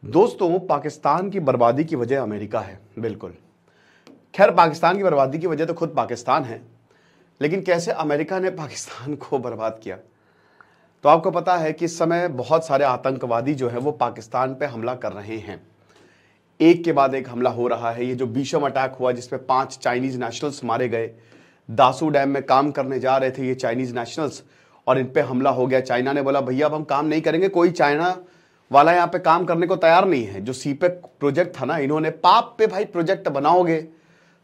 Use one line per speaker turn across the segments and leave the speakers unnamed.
दोस्तों, पाकिस्तान की बर्बादी की वजह अमेरिका है। बिल्कुल। खैर, पाकिस्तान की बर्बादी की वजह तो खुद पाकिस्तान है, लेकिन कैसे अमेरिका ने पाकिस्तान को बर्बाद किया। तो आपको पता है कि इस समय बहुत सारे आतंकवादी जो है वो पाकिस्तान पे हमला कर रहे हैं। एक के बाद एक हमला हो रहा है। ये जो भीषम अटैक हुआ जिसमें 5 चाइनीज नेशनल्स मारे गए, दासू डैम में काम करने जा रहे थे ये चाइनीज नेशनल्स और इन पे हमला हो गया। चाइना ने बोला भैया अब हम काम नहीं करेंगे, कोई चाइना वाला यहाँ पे काम करने को तैयार नहीं है। जो सीपेक प्रोजेक्ट था ना, इन्होंने पाप पे भाई प्रोजेक्ट बनाओगे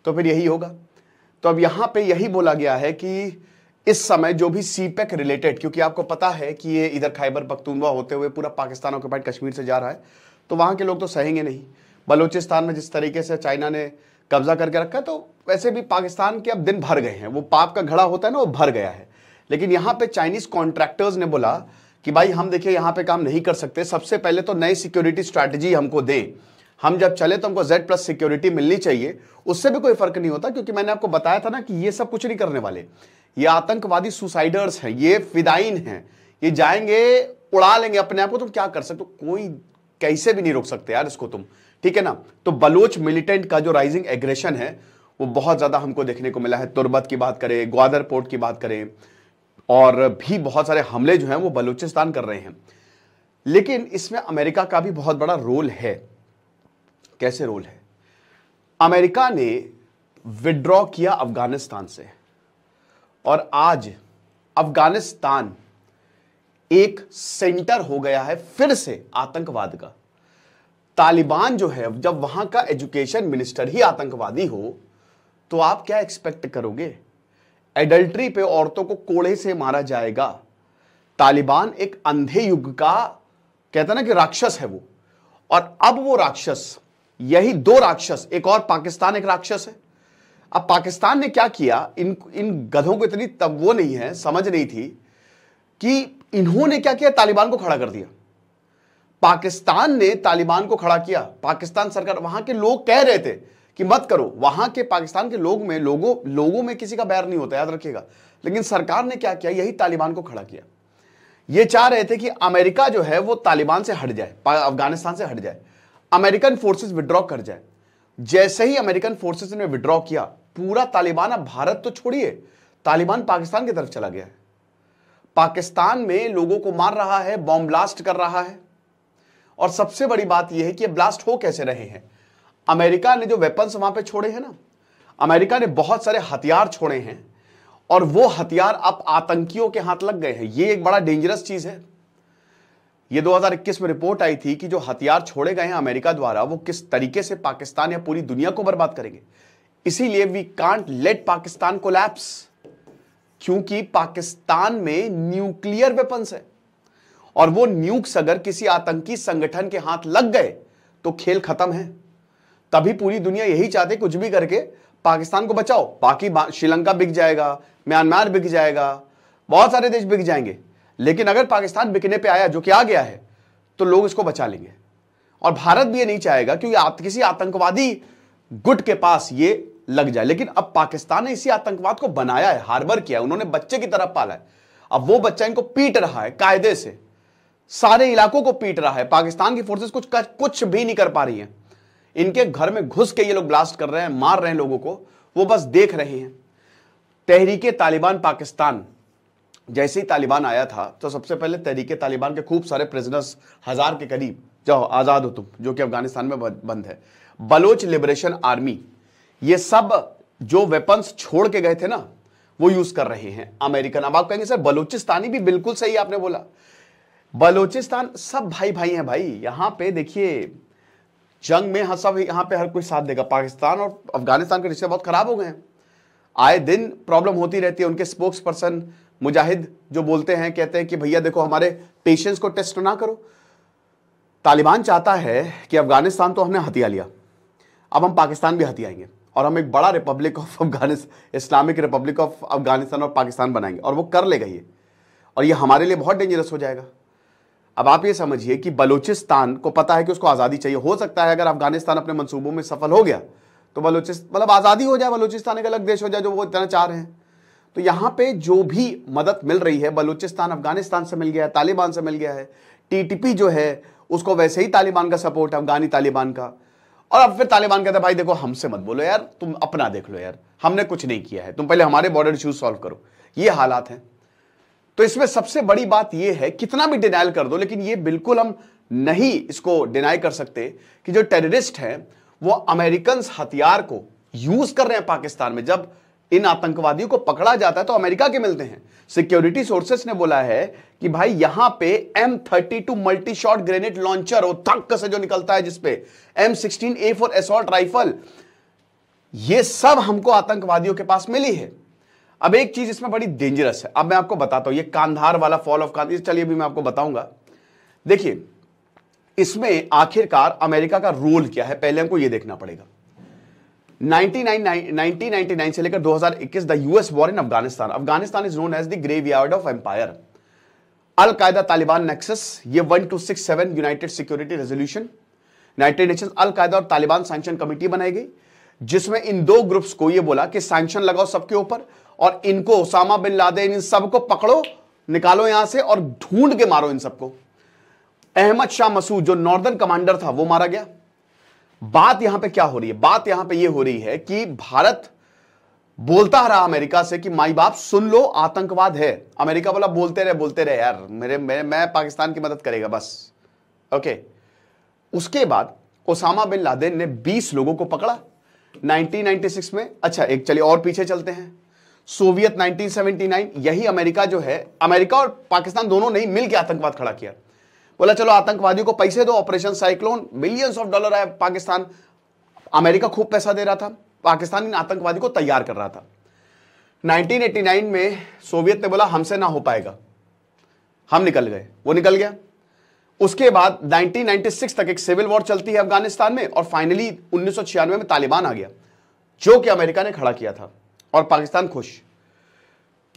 तो फिर यही होगा। तो अब यहाँ पे यही बोला गया है कि इस समय जो भी सीपेक रिलेटेड, क्योंकि आपको पता है कि ये इधर खैबर पख्तूनवा होते हुए पूरा पाकिस्तान ऑक्युपाइड कश्मीर से जा रहा है, तो वहाँ के लोग तो सहेंगे नहीं। बलूचिस्तान में जिस तरीके से चाइना ने कब्जा करके रखा है, तो वैसे भी पाकिस्तान के अब दिन भर गए हैं। वो पाप का घड़ा होता है ना, वो भर गया है। लेकिन यहाँ पे चाइनीज कॉन्ट्रैक्टर्स ने बोला कि भाई हम देखिए यहाँ पे काम नहीं कर सकते, सबसे पहले तो नई सिक्योरिटी स्ट्रैटेजी हमको दें। हम जब चले तो हमको Z+ सिक्योरिटी मिलनी चाहिए। उससे भी कोई फर्क नहीं होता, क्योंकि मैंने आपको बताया था ना कि ये सब कुछ नहीं करने वाले। ये आतंकवादी सुसाइडर्स हैं, ये फिदाइन हैं, ये जाएंगे उड़ा लेंगे अपने आप को। तुम क्या कर सकते हो? कोई कैसे भी नहीं रोक सकते यार इसको तुम, ठीक है ना। तो बलोच मिलिटेंट का जो राइजिंग एग्रेशन है वो बहुत ज्यादा हमको देखने को मिला है। तुर्बत की बात करें, ग्वादर पोर्ट की बात करें, और भी बहुत सारे हमले जो हैं वो बलूचिस्तान कर रहे हैं। लेकिन इसमें अमेरिका का भी बहुत बड़ा रोल है। कैसे रोल है? अमेरिका ने विड्रॉ किया अफगानिस्तान से, और आज अफगानिस्तान एक सेंटर हो गया है फिर से आतंकवाद का। तालिबान जो है, जब वहां का एजुकेशन मिनिस्टर ही आतंकवादी हो तो आप क्या एक्सपेक्ट करोगे? एडल्ट्री पे औरतों को कोड़े से मारा जाएगा। तालिबान एक अंधे युग का, कहता ना कि राक्षस है वो। और अब वो राक्षस, यही 2 राक्षस, एक और पाकिस्तान एक राक्षस है। अब पाकिस्तान ने क्या किया, इन गधों को इतनी तब वो नहीं है, समझ नहीं थी कि इन्होंने क्या किया, तालिबान को खड़ा कर दिया। पाकिस्तान ने तालिबान को खड़ा किया। पाकिस्तान सरकार, वहां के लोग कह रहे थे कि मत करो। वहां के पाकिस्तान के लोगों में किसी का बैर नहीं होता, याद रखिएगा। लेकिन सरकार ने क्या किया, यही तालिबान को खड़ा किया। ये चाह रहे थे कि अमेरिका जो है वो तालिबान से हट जाए, अफगानिस्तान से हट जाए, अमेरिकन फोर्सेस विड्रॉ कर जाए। जैसे ही अमेरिकन फोर्सेस ने विड्रॉ किया, पूरा तालिबान, अब भारत तो छोड़िए, तालिबान पाकिस्तान की तरफ चला गया है। पाकिस्तान में लोगों को मार रहा है, बॉम्ब ब्लास्ट कर रहा है। और सबसे बड़ी बात यह है कि ये ब्लास्ट हो कैसे रहे हैं। अमेरिका ने जो वेपन्स वहां पे छोड़े हैं ना, अमेरिका ने बहुत सारे हथियार छोड़े हैं, और वो हथियार अब आतंकियों के हाथ लग गए हैं। ये एक बड़ा डेंजरस चीज है। ये 2021 में रिपोर्ट आई थी कि जो हथियार छोड़े गए हैं अमेरिका द्वारा, वो किस तरीके से पाकिस्तान या पूरी दुनिया को बर्बाद करेंगे। इसीलिए we can't let Pakistan collapse, क्योंकि पाकिस्तान में न्यूक्लियर वेपन्स है, और वो न्यूक्स अगर किसी आतंकी संगठन के हाथ लग गए तो खेल खत्म है। तभी पूरी दुनिया यही चाहती, कुछ भी करके पाकिस्तान को बचाओ। बाकी श्रीलंका बिक जाएगा, म्यांमार बिक जाएगा, बहुत सारे देश बिक जाएंगे, लेकिन अगर पाकिस्तान बिकने पे आया, जो कि आ गया है, तो लोग इसको बचा लेंगे। और भारत भी ये नहीं चाहेगा क्योंकि किसी आतंकवादी गुट के पास ये लग जाए। लेकिन अब पाकिस्तान ने इसी आतंकवाद को बनाया है, हार्बर किया है, उन्होंने बच्चे की तरह पाला है। अब वो बच्चा इनको पीट रहा है कायदे से, सारे इलाकों को पीट रहा है। पाकिस्तान की फोर्सेस कुछ भी नहीं कर पा रही है। इनके घर में घुस के ये लोग ब्लास्ट कर रहे हैं, मार रहे हैं लोगों को, वो बस देख रहे हैं। तहरीके तालिबान पाकिस्तान, जैसे ही तालिबान आया था तो सबसे पहले तहरीके तालिबान के खूब सारे प्रिजनर्स, 1000 के करीब, जाओ आजाद हो तुम, जो कि अफगानिस्तान में बंद है। बलोच लिबरेशन आर्मी, ये सब जो वेपन्स छोड़ के गए थे ना, वो यूज कर रहे हैं अमेरिकन। अब आप कहेंगे सर बलोचिस्तानी भी, बिल्कुल सही आपने बोला। बलोचिस्तान सब भाई भाई हैं भाई। यहां पे देखिए, जंग में सब यहां पे हर कोई साथ देगा। पाकिस्तान और अफगानिस्तान के रिश्ते बहुत खराब हो गए हैं, आए दिन प्रॉब्लम होती रहती है। उनके स्पोक्स पर्सन मुजाहिद जो बोलते हैं, कहते हैं कि भैया देखो हमारे पेशेंस को टेस्ट ना करो। तालिबान चाहता है कि अफगानिस्तान तो हमने हथिया लिया, अब हम पाकिस्तान भी हथियाएंगे, और हम एक बड़ा Republic of Afghanistan, Islamic Republic of Afghanistan और पाकिस्तान बनाएंगे, और वो कर लेगा ये। और ये हमारे लिए बहुत डेंजरस हो जाएगा। अब आप ये समझिए कि बलूचिस्तान को पता है कि उसको आज़ादी चाहिए। हो सकता है अगर अफगानिस्तान अपने मंसूबों में सफल हो गया तो बलूचिस्तान मतलब आज़ादी हो जाए, बलूचिस्तान एक अलग देश हो जाए, जो वो इतना चाह रहे हैं। तो यहां पे जो भी मदद मिल रही है, बलूचिस्तान अफगानिस्तान से मिल गया है, तालिबान से मिल गया है। टीटीपी जो है उसको वैसे ही तालिबान का सपोर्ट है, अफगानी तालिबान का। और अब फिर तालिबान कहता है भाई देखो हमसे मत बोलो यार, तुम अपना देख लो यार, हमने कुछ नहीं किया है, तुम पहले हमारे बॉर्डर इश्यूज सॉल्व करो। ये हालात हैं। तो इसमें सबसे बड़ी बात यह है, कितना भी डिनाइल कर दो, लेकिन ये बिल्कुल हम नहीं इसको डिनाई कर सकते कि जो टेररिस्ट हैं वो अमेरिकन हथियार को यूज कर रहे हैं पाकिस्तान में। जब इन आतंकवादियों को पकड़ा जाता है तो अमेरिका के मिलते हैं। सिक्योरिटी सोर्सेस ने बोला है कि भाई यहां पे M32 multi shot grenade launcher और थक से जो निकलता है, जिसपे M16A4 असॉल्ट राइफल, ये सब हमको आतंकवादियों के पास मिली है। अब एक चीज इसमें बड़ी डेंजरस है, अब मैं आपको बताता हूं, ये कांधार वाला फॉल ऑफ कांधार, चलिए भी मैं आपको बताऊंगा। देखिए इसमें आखिरकार अमेरिका का रोल क्या है, पहले हमको यह देखना पड़ेगा। 1999 से लेकर 2021 the US war in Afghanistan. Afghanistan is known as the graveyard of empire. Al Qaeda Taliban nexus, ये 1267 United Security Resolution, United Nations Al Qaeda और तालिबान सैंक्शन कमेटी बनाई गई, जिसमें इन दो ग्रुप्स को यह बोला कि सैंक्शन लगाओ सबके ऊपर और इनको ओसामा बिन लादेन इन सबको पकड़ो, निकालो यहां से और ढूंढ के मारो इन सबको। अहमद शाह मसूद जो नॉर्दर्न कमांडर था वो मारा गया। बात यहां पे क्या हो रही है, बात यहां पे ये हो रही है कि भारत बोलता रहा अमेरिका से कि माई बाप सुन लो, आतंकवाद है। अमेरिका बोला बोलते रहे यार, मैं पाकिस्तान की मदद करेगा बस, ओके। उसके बाद ओसामा बिन लादेन ने 20 लोगों को पकड़ा 1996 में। अच्छा एक चलिए और पीछे चलते हैं, सोवियत 1979, यही अमेरिका जो है, अमेरिका और पाकिस्तान दोनों ने मिलकर आतंकवाद खड़ा किया। बोला चलो आतंकवादियों को पैसे दो, operation cyclone, millions of dollar आया पाकिस्तान, अमेरिका खूब पैसा दे रहा था, पाकिस्तान इन आतंकवादी को तैयार कर रहा था। 1989 में सोवियत ने बोला हमसे ना हो पाएगा, हम निकल गए, वो निकल गया। उसके बाद 1996 तक एक सिविल वॉर चलती है अफगानिस्तान में और फाइनली 1996 में तालिबान आ गया, जो कि अमेरिका ने खड़ा किया था और पाकिस्तान खुश।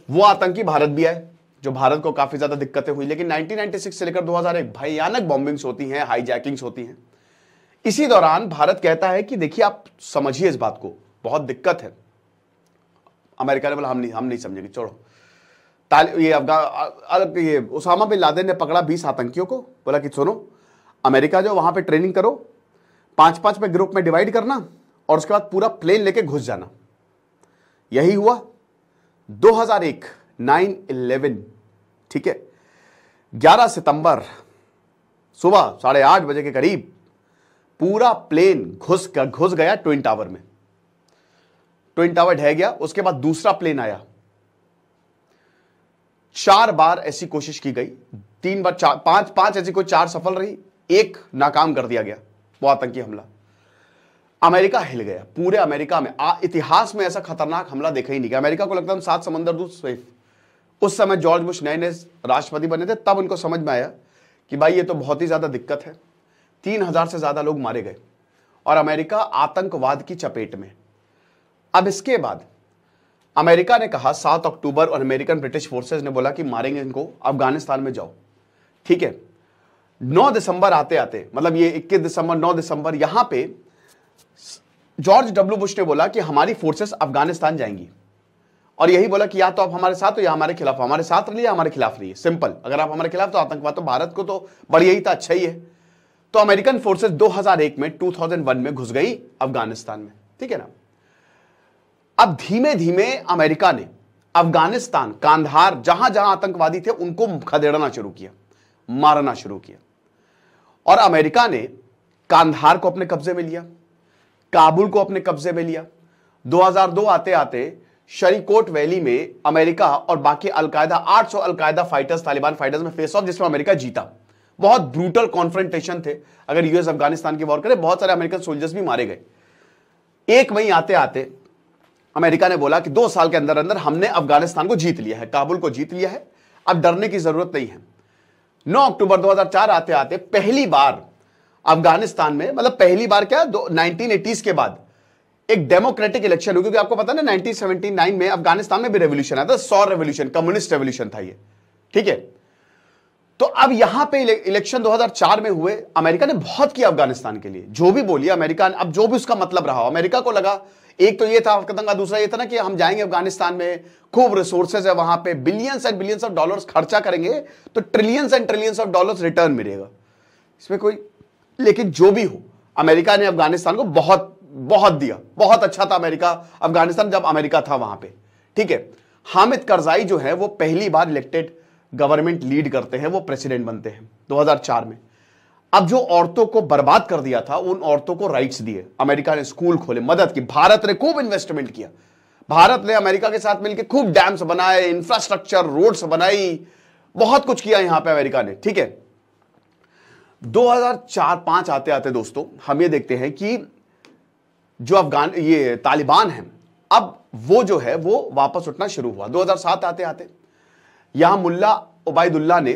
वो आतंकी भारत भी आए, जो भारत को काफी ज्यादा दिक्कतें हुई। लेकिन 1996 से लेकर 2001 भयानक बॉम्बिंग्स होती हैं, हाईजैकिंग्स होती हैं। इसी दौरान भारत कहता है कि देखिए आप समझिए इस बात को, बहुत दिक्कत है। अमेरिका ने बोला हम नहीं समझेंगे, छोड़ो। ये ओसामा बिन लादेन ने पकड़ा 20 आतंकियों को, बोला कि सुनो अमेरिका जो वहां पे ट्रेनिंग करो, 5-5 पे ग्रुप में डिवाइड करना और उसके बाद पूरा प्लेन लेके घुस जाना। यही हुआ 2001 9/11, ठीक है, 11 सितंबर सुबह 8:30 बजे के करीब पूरा प्लेन घुस गया ट्विन टावर में। ट्विन टावर ढह गया। उसके बाद दूसरा प्लेन आया। 4 बार ऐसी कोशिश की गई, 3 बार, 5 ऐसी कोई 4 सफल रही, 1 नाकाम कर दिया गया वो आतंकी हमला। अमेरिका हिल गया। पूरे अमेरिका में इतिहास में ऐसा खतरनाक हमला देखा ही नहीं गया। अमेरिका को लगता है 7 समंदर दूर सेफ। उस समय जॉर्ज बुश नए नए राष्ट्रपति बने थे, तब उनको समझ में आया कि भाई ये तो बहुत ही ज्यादा दिक्कत है। 3000 से ज्यादा लोग मारे गए और अमेरिका आतंकवाद की चपेट में। अब इसके बाद अमेरिका ने कहा 7 अक्टूबर और अमेरिकन ब्रिटिश फोर्सेस ने बोला कि मारेंगे इनको, अफगानिस्तान में जाओ, ठीक है। 9 दिसंबर आते आते, मतलब ये 21 दिसंबर 9 दिसंबर, यहां पे जॉर्ज डब्ल्यू बुश ने बोला कि हमारी फोर्सेस अफगानिस्तान जाएंगी और यही बोला कि या तो आप हमारे साथ हो या हमारे खिलाफ। हमारे साथ रहिए, हमारे खिलाफ रहिए, सिंपल। अगर आप हमारे खिलाफ तो आतंकवाद, तो भारत को तो बढ़िया ही था, अच्छा ही है। तो अमेरिकन फोर्सेस 2001 में 2001 में घुस गई अफगानिस्तान में, ठीक है ना। अब धीमे धीमे अमेरिका ने अफगानिस्तान, कांधार, जहां जहां आतंकवादी थे उनको खदेड़ना शुरू किया, मारना शुरू किया। और अमेरिका ने कांधार को अपने कब्जे में लिया, काबुल को अपने कब्जे में लिया। 2002 आते आते शरीकोट वैली में अमेरिका और बाकी al Qaeda 800 al Qaeda fighters, Taliban fighters में फेस ऑफ, जिसमें अमेरिका जीता। बहुत ब्रूटल कॉन्फ्रंटेशन थे। अगर यूएस अफगानिस्तान की वॉर करे, बहुत सारे अमेरिकन सोल्जर्स भी मारे गए। 1 मई आते आते अमेरिका ने बोला कि 2 साल के अंदर अंदर हमने अफगानिस्तान को जीत लिया है, काबुल को जीत लिया है, अब डरने की जरूरत नहीं है। 9 अक्टूबर 2004 आते आते पहली बार अफगानिस्तान में, मतलब पहली बार क्या, 1980s के बाद एक डेमोक्रेटिक इलेक्शन हुई। क्योंकि आपको पता है ना 1979 में अफगानिस्तान में भी रेवोल्यूशन आया था, सौर रेवोल्यूशन, कम्युनिस्ट रेवोल्यूशन था ये, ठीक है। तो अब यहां पे इलेक्शन 2004 में हुए। अमेरिका ने बहुत किया अफगानिस्तान के लिए, जो भी बोलिए अमेरिका, अब जो भी उसका मतलब रहा, अमेरिका को लगा, एक तो ये था आतंकवाद, दूसरा ये था ना कि हम जाएंगे अफगानिस्तान में, खूब रिसोर्सेज है वहां पे, billions and billions of dollars खर्चा करेंगे तो trillions and trillions of dollars return मिलेगा। इसमें कोई, लेकिन जो भी हो, अमेरिका ने अफगानिस्तान को बहुत बहुत दिया, बहुत अच्छा था अमेरिका अफगानिस्तान जब अमेरिका था वहां पे, ठीक है। हामिद करजाई जो है वो पहली बार इलेक्टेड गवर्नमेंट लीड करते हैं, वो प्रेसिडेंट बनते हैं 2004 में। अब जो औरतों को बर्बाद कर दिया था, उन औरतों को राइट्स दिए, अमेरिका ने स्कूल खोले, मदद की, भारत ने खूब इन्वेस्टमेंट किया, भारत ने अमेरिका के साथ मिलकर खूब डैम्स बनाए, इंफ्रास्ट्रक्चर, रोड्स बनाई, बहुत कुछ किया यहां पे अमेरिका ने, ठीक है। 2004-5 आते आते दोस्तों हम ये देखते हैं कि जो ये तालिबान है, अब वो जो है वो वापस उठना शुरू हुआ। 2007 आते आते यहां मुल्ला उबैदुल्ला ने,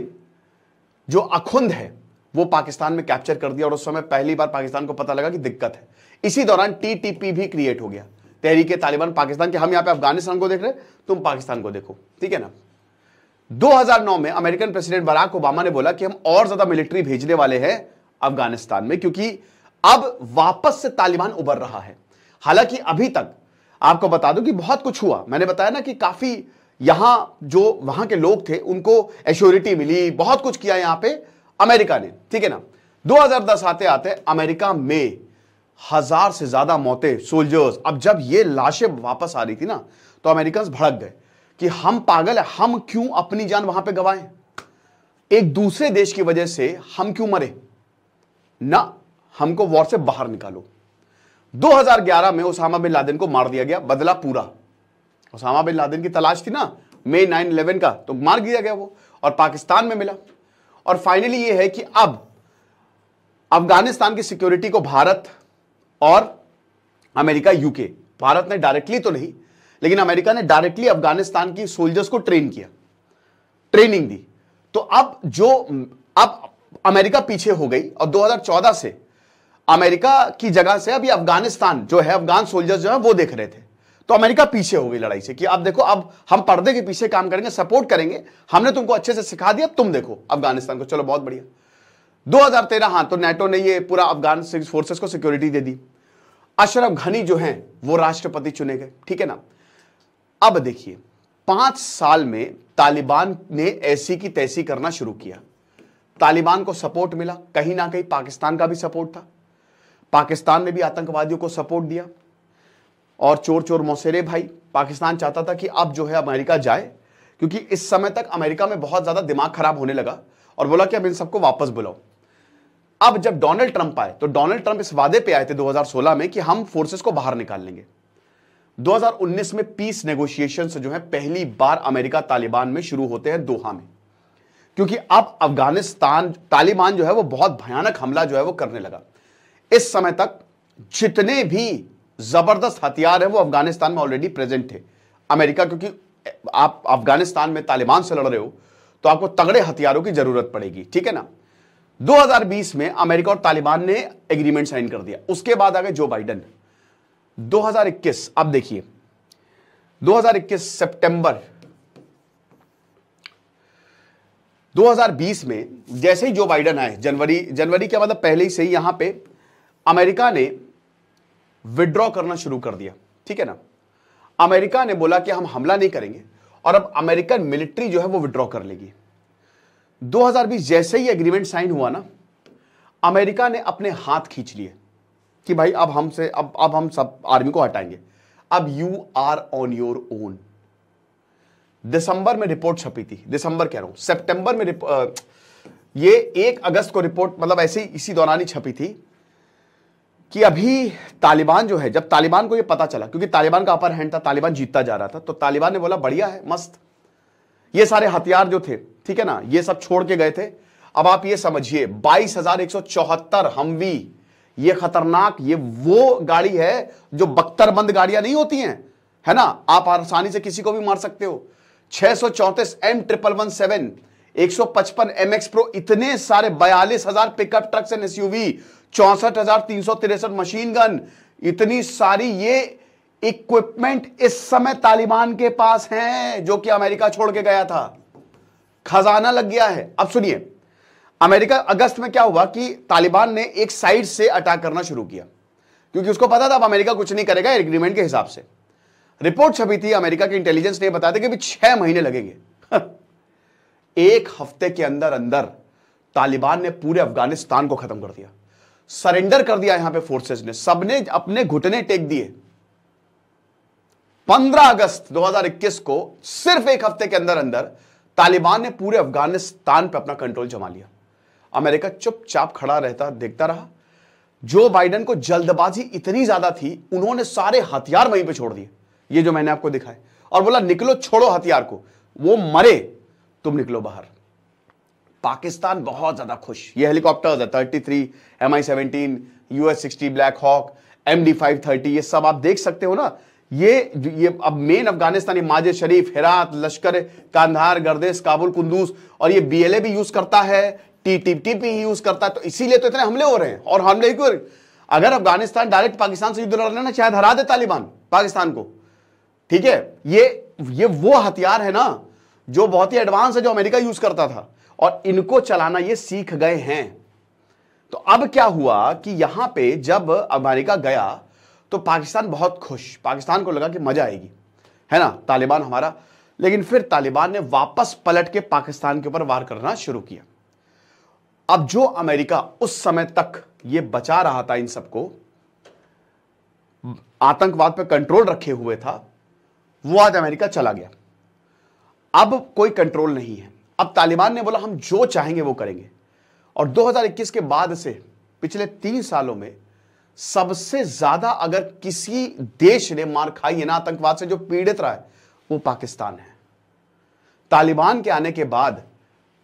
जो अखुंद है, वो पाकिस्तान में कैप्चर कर दिया, और उस समय पहली बार पाकिस्तान को पता लगा कि दिक्कत है। इसी दौरान टीटीपी भी क्रिएट हो गया, तहरीके तालिबान पाकिस्तान के। हम यहां पे अफगानिस्तान को देख रहे हैं, तुम पाकिस्तान को देखो, ठीक है ना। 2009 में अमेरिकन प्रेसिडेंट बराक ओबामा ने बोला कि हम और ज्यादा मिलिट्री भेजने वाले हैं अफगानिस्तान में, क्योंकि अब वापस से तालिबान उभर रहा है। हालांकि अभी तक आपको बता दूं कि बहुत कुछ हुआ, मैंने बताया ना कि काफी यहां जो वहां के लोग थे उनको एश्योरिटी मिली, बहुत कुछ किया यहां पे अमेरिका ने, ठीक है ना। 2010 आते आते अमेरिका में 1000 से ज्यादा मौतें, सोल्जर्स। अब जब ये लाशें वापस आ रही थी ना, तो अमेरिकन भड़क गए कि हम पागल है, हम क्यों अपनी जान वहां पे गंवाएं, एक दूसरे देश की वजह से हम क्यों मरे ना, हमको वॉर से बाहर निकालो। 2011 में ओसामा बिन लादेन को मार दिया गया, बदला पूरा। ओसामा बिन लादेन की तलाश थी ना मई 9/11 का, तो मार दिया गया वो, और पाकिस्तान में मिला। और फाइनली ये है कि अब अफगानिस्तान की सिक्योरिटी को भारत और अमेरिका, यूके, भारत ने डायरेक्टली तो नहीं, लेकिन अमेरिका ने डायरेक्टली अफगानिस्तान की सोल्जर्स को ट्रेन किया, ट्रेनिंग दी। तो अब अमेरिका पीछे हो गई, और 2014 से अमेरिका की जगह से अब ये अफगानिस्तान जो है, अफगान सोल्जर्स जो है वो देख रहे थे। तो अमेरिका पीछे हो गई लड़ाई से कि अब देखो, अब हम पर्दे के पीछे काम करेंगे, सपोर्ट करेंगे, हमने तुमको अच्छे से सिखा दिया, तुम देखो अफगानिस्तान को, चलो बहुत बढ़िया। 2013, हां, तो नेटो ने ये पूरा अफगान फोर्सेस को सिक्योरिटी दे दी। अशरफ घनी जो हैं वो राष्ट्रपति चुने गए, ठीक है ना। अब देखिए 5 साल में तालिबान ने ऐसी की तैसी करना शुरू किया। तालिबान को सपोर्ट मिला, कहीं ना कहीं पाकिस्तान का भी सपोर्ट था, पाकिस्तान ने भी आतंकवादियों को सपोर्ट दिया, और चोर चोर मौसेरे भाई। पाकिस्तान चाहता था कि अब जो है अमेरिका जाए, क्योंकि इस समय तक अमेरिका में बहुत ज्यादा दिमाग खराब होने लगा, और बोला कि अब इन सबको वापस बुलाओ। अब जब डोनाल्ड ट्रंप आए, तो डोनाल्ड ट्रंप इस वादे पे आए थे 2016 में कि हम फोर्सेस को बाहर निकाल लेंगे। 2019 में पीस नेगोशिएशंस जो है पहली बार अमेरिका तालिबान में शुरू होते हैं दोहा में, क्योंकि अब अफगानिस्तान, तालिबान जो है वो बहुत भयानक हमला जो है वो करने लगा। इस समय तक जितने भी जबरदस्त हथियार है वो अफगानिस्तान में ऑलरेडी प्रेजेंट थे। अमेरिका, क्योंकि आप अफगानिस्तान में तालिबान से लड़ रहे हो तो आपको तगड़े हथियारों की जरूरत पड़ेगी, ठीक है ना। 2020 में अमेरिका और तालिबान ने एग्रीमेंट साइन कर दिया, उसके बाद आ गए जो बाइडेन। 2021, अब देखिए 2021 सितंबर 2020 में जैसे ही जो बाइडेन आए, जनवरी के मतलब पहले ही से ही यहां पे अमेरिका ने विड्रॉ करना शुरू कर दिया, ठीक है ना। अमेरिका ने बोला कि हम हमला नहीं करेंगे, और अब अमेरिकन मिलिट्री जो है वो विड्रॉ कर लेगी। 2020 जैसे ही एग्रीमेंट साइन हुआ ना, अमेरिका ने अपने हाथ खींच लिए कि भाई अब हमसे, अब हम सब आर्मी को हटाएंगे, अब you are on your own. दिसंबर में रिपोर्ट छपी थी, दिसंबर कह रहा हूं, सितंबर में ये 1 अगस्त को रिपोर्ट, मतलब ऐसे ही इसी दौरान ही छपी थी कि अभी तालिबान जो है, जब तालिबान को ये पता चला, क्योंकि तालिबान का अपर हैंड था, तालिबान जीतता जा रहा था, तो तालिबान ने बोला बढ़िया है, मस्त, ये सारे हथियार जो थे, ठीक है ना, ये सब छोड़ के गए थे। अब आप ये समझिए 22,174 हमवी, ये खतरनाक, ये वो गाड़ी है जो बख्तरबंद गाड़ियां नहीं होती हैं, है ना, आप आसानी से किसी को भी मार सकते हो। 634 M117, 155 MX Pro, इतने सारे 42,000 pickup trucks and SUV, 64,363 machine gun, इतनी सारी ये इक्विपमेंट इस समय तालिबान के पास हैं, जो कि अमेरिका छोड़ के गया था। खजाना लग गया है। अब सुनिए, अमेरिका, अगस्त में क्या हुआ कि तालिबान ने एक साइड से अटैक करना शुरू किया, क्योंकि उसको पता था अब अमेरिका कुछ नहीं करेगा एग्रीमेंट के हिसाब से। रिपोर्ट छपी थी, अमेरिका के इंटेलिजेंस ने बताया था कि अभी 6 महीने लगेंगे। 1 हफ्ते के अंदर अंदर तालिबान ने पूरे अफगानिस्तान को खत्म कर दिया, सरेंडर कर दिया। यहां पे फोर्सेस ने, सबने अपने घुटने टेक दिए। 15 अगस्त 2021 को सिर्फ एक हफ्ते के अंदर अंदर तालिबान ने पूरे अफगानिस्तान पर अपना कंट्रोल जमा लिया। अमेरिका चुपचाप खड़ा रहता, देखता रहा। जो बाइडेन को जल्दबाजी इतनी ज्यादा थी, उन्होंने सारे हथियार वहीं पे छोड़ दिए, ये जो मैंने आपको दिखाए, और बोला निकलो, छोड़ो हथियार को, वो मरे, तुम निकलो बाहर। पाकिस्तान बहुत ज्यादा खुश। ये हेलीकॉप्टर्स है 33 Mi-17, US-60 Black Hawk, MD-530, ये सब आप देख सकते हो ना। ये अब मेन अफगानिस्तानी माजे शरीफ, हेरात, लश्कर कांधार, गर्देश, काबुल, कुंदूज, और ये BLA भी यूज करता है, TTP यूज करता है। तो इसीलिए तो इतने हमले हो रहे हैं। और हमले क्यों? अगर अफगानिस्तान डायरेक्ट पाकिस्तान से युद्ध लड़ रहे ना, शायद हरा दे तालिबान पाकिस्तान को। ठीक है, ये वो हथियार है ना जो बहुत ही एडवांस है, जो अमेरिका यूज करता था, और इनको चलाना ये सीख गए हैं। तो अब क्या हुआ कि यहां पे जब अमेरिका गया तो पाकिस्तान बहुत खुश, पाकिस्तान को लगा कि मजा आएगी, है ना, तालिबान हमारा। लेकिन फिर तालिबान ने वापस पलट के पाकिस्तान के ऊपर वार करना शुरू किया। अब जो अमेरिका उस समय तक ये बचा रहा था, इन सबको आतंकवाद पे कंट्रोल रखे हुए था, वो आज अमेरिका चला गया। अब कोई कंट्रोल नहीं है। अब तालिबान ने बोला हम जो चाहेंगे वो करेंगे। और 2021 के बाद से पिछले 3 सालों में सबसे ज्यादा अगर किसी देश ने मार खाई है ना आतंकवाद से, जो पीड़ित रहा है, वो पाकिस्तान है। तालिबान के आने के बाद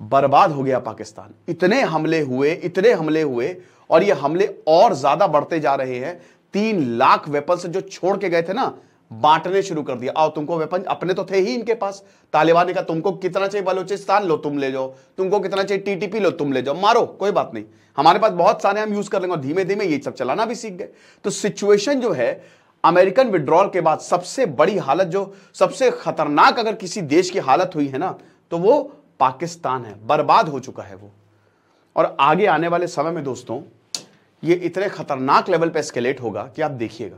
बर्बाद हो गया पाकिस्तान। इतने हमले हुए, और ये हमले और ज्यादा बढ़ते जा रहे हैं। 3 लाख वेपन्स जो छोड़ के गए थे ना, बांटने शुरू कर दिया। आओ, तुमको वेपन अपने तो थे ही इनके पास। तालिबान ने कहा तुमको कितना चाहिए बलूचिस्तान, लो तुम ले जाओ, तुमको कितना चाहिए TTP, लो तुम ले जाओ, मारो, कोई बात नहीं, हमारे पास बहुत सारे, हम यूज कर लेंगे। और धीमे धीमे ये सब चलाना भी सीख गए। तो सिचुएशन जो है अमेरिकन विड्रॉल के बाद सबसे बड़ी हालत, जो सबसे खतरनाक अगर किसी देश की हालत हुई है ना, तो वो पाकिस्तान है। बर्बाद हो चुका है वो। और आगे आने वाले समय में दोस्तों ये इतने खतरनाक लेवल पे एस्केलेट होगा कि आप देखिएगा।